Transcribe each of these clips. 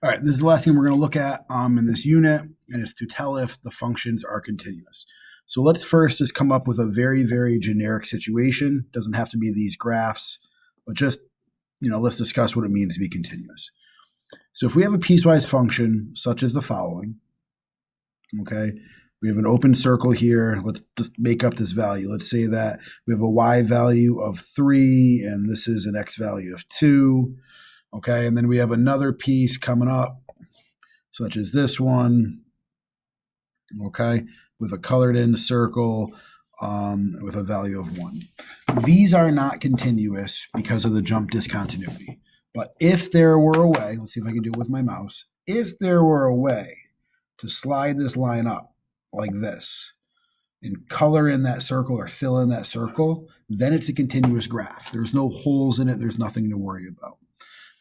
All right, this is the last thing we're going to look at in this unit, and it's to tell if the functions are continuous. So let's first just come up with a very, very generic situation. Doesn't have to be these graphs, but just, let's discuss what it means to be continuous. So if we have a piecewise function such as the following, okay, we have an open circle here. Let's just make up this value. Let's say that we have a y value of 3, and this is an x value of 2. Okay, and then we have another piece coming up, such as this one, okay, with a colored in circle with a value of 1. These are not continuous because of the jump discontinuity. But if there were a way, let's see if I can do it with my mouse, if there were a way to slide this line up like this and color in that circle or fill in that circle, then it's a continuous graph. There's no holes in it. There's nothing to worry about.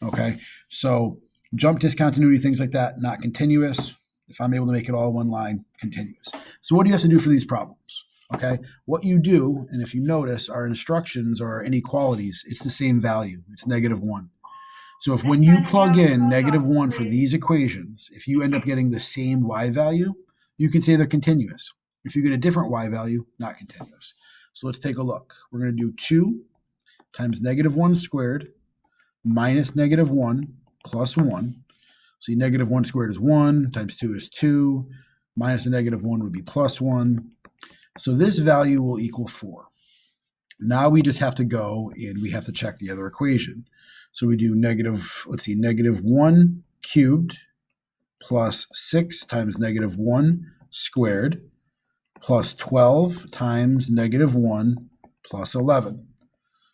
Okay, so jump discontinuity, things like that, not continuous. If I'm able to make it all one line, continuous. So what do you have to do for these problems? Okay, what you do, and if you notice, our instructions or our inequalities, it's the same value. It's -1. So if when you plug in -1 for these equations, if you end up getting the same y value, you can say they're continuous. If you get a different y value, not continuous. So let's take a look. We're going to do 2 times -1 squared minus -1 plus 1. So -1 squared is 1, times 2 is 2, minus a -1 would be plus 1. So this value will equal 4. Now we just have to go and we have to check the other equation. So we do -1 cubed plus 6 times -1 squared plus 12 times -1 plus 11.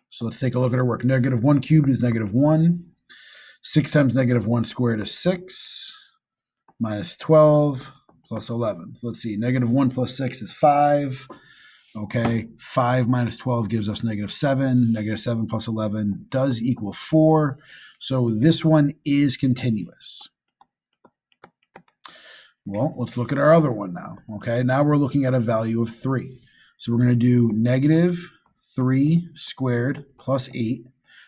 So let's take a look at our work. -1 cubed is -1. 6 times -1 squared is 6, minus 12 plus 11. So let's see, -1 plus 6 is 5. Okay, 5 minus 12 gives us -7. -7 plus 11 does equal 4. So this one is continuous. Well, let's look at our other one now. Okay, now we're looking at a value of 3. So we're going to do -3 squared plus 8.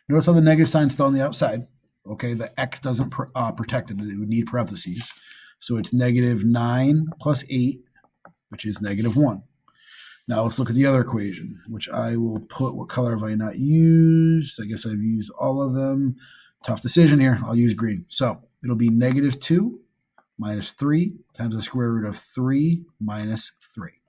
Notice how the negative sign is still on the outside. Okay, the x doesn't protect it. It would need parentheses. So it's -9 plus 8, which is -1. Now let's look at the other equation, which I will put, what color have I not used? I guess I've used all of them. Tough decision here. I'll use green. So it'll be -2 minus 3 times the square root of 3 minus 3.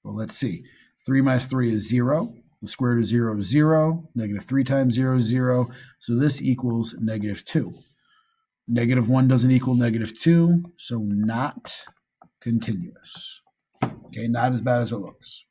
Well, let's see. 3 minus 3 is 0. The square root of 0 is 0. -3 times 0 is 0. So this equals -2. -1 doesn't equal -2, so not continuous. Okay, not as bad as it looks.